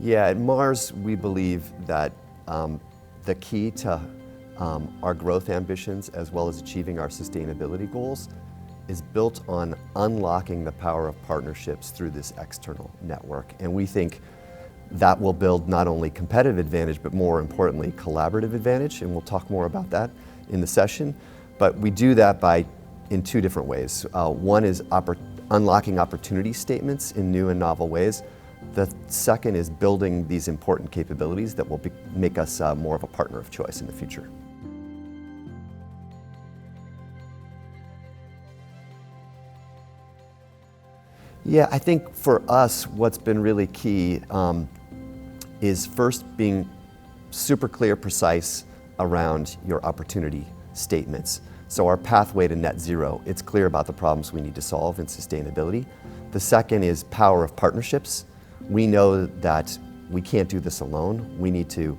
Yeah, at Mars, we believe that the key to our growth ambitions as well as achieving our sustainability goals is built on unlocking the power of partnerships through this external network. And we think that will build not only competitive advantage, but more importantly, collaborative advantage. And we'll talk more about that in the session. But we do that in two different ways. One is unlocking opportunity statements in new and novel ways. The second is building these important capabilities that will make us more of a partner of choice in the future. Yeah, I think for us, what's been really key is first being super clear, precise around your opportunity statements. So our pathway to net zero, it's clear about the problems we need to solve in sustainability. The second is power of partnerships. We know that we can't do this alone. We need to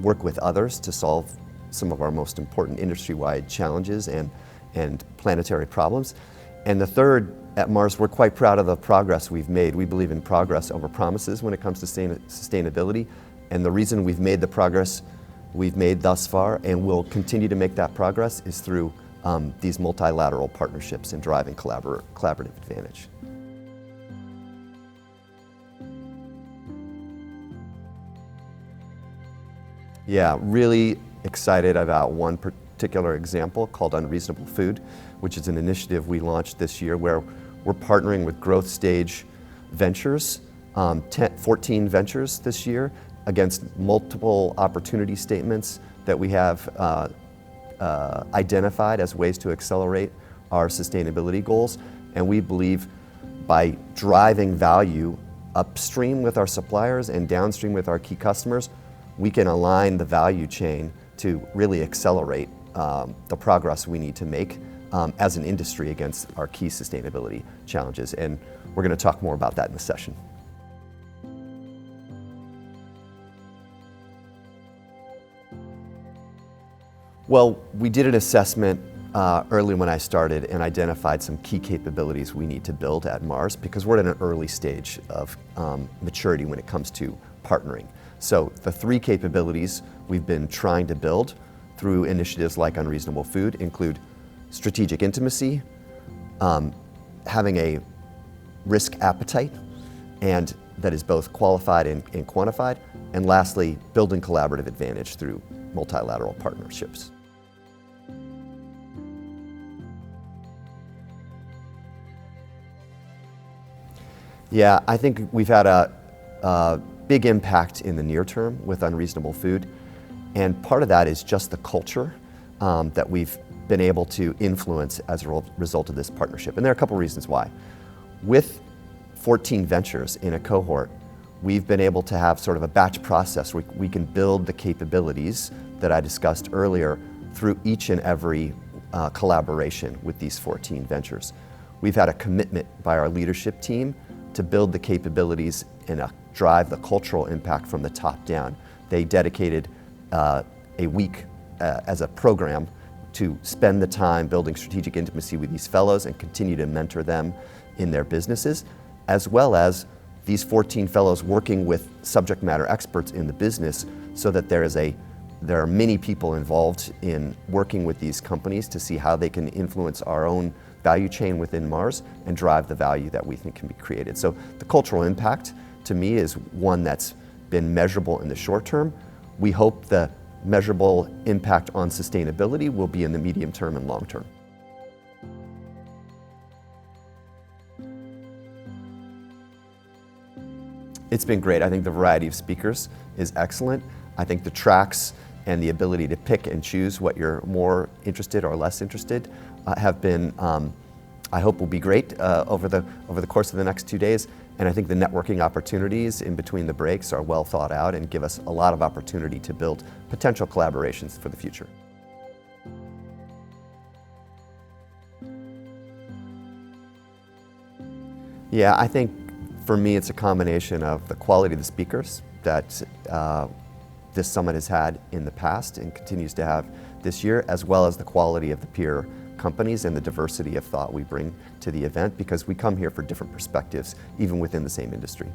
work with others to solve some of our most important industry-wide challenges and planetary problems. And the third, at Mars, we're quite proud of the progress we've made. We believe in progress over promises when it comes to sustainability. And the reason we've made the progress we've made thus far and will continue to make that progress is through these multilateral partnerships and driving collaborative advantage. Yeah, really excited about one particular example called Unreasonable Food, which is an initiative we launched this year where we're partnering with growth stage ventures, 14 ventures this year, against multiple opportunity statements that we have identified as ways to accelerate our sustainability goals. And we believe by driving value upstream with our suppliers and downstream with our key customers, we can align the value chain to really accelerate the progress we need to make as an industry against our key sustainability challenges. And we're going to talk more about that in the session. Well, we did an assessment early when I started and identified some key capabilities we need to build at Mars because we're at an early stage of maturity when it comes to partnering. So the three capabilities we've been trying to build through initiatives like Unreasonable Food include strategic intimacy, having a risk appetite, and that is both qualified and quantified, and lastly, building collaborative advantage through multilateral partnerships. Yeah, I think we've had a big impact in the near term with Unreasonable Food, and part of that is just the culture that we've been able to influence as a result of this partnership. And there are a couple reasons why. With 14 ventures in a cohort, we've been able to have sort of a batch process where we can build the capabilities that I discussed earlier through each and every collaboration with these 14 ventures. We've had a commitment by our leadership team to build the capabilities and drive the cultural impact from the top down. They dedicated a week as a program to spend the time building strategic intimacy with these fellows and continue to mentor them in their businesses, as well as these 14 fellows working with subject matter experts in the business so that there are many people involved in working with these companies to see how they can influence our own value chain within Mars and drive the value that we think can be created. So the cultural impact to me is one that's been measurable in the short term. We hope the measurable impact on sustainability will be in the medium term and long term. It's been great. I think the variety of speakers is excellent. I think the tracks and the ability to pick and choose what you're more interested or less interested have been, I hope will be great over the course of the next 2 days. And I think the networking opportunities in between the breaks are well thought out and give us a lot of opportunity to build potential collaborations for the future. Yeah, I think for me it's a combination of the quality of the speakers that this summit has had in the past and continues to have this year, as well as the quality of the peer companies and the diversity of thought we bring to the event, because we come here for different perspectives, even within the same industry.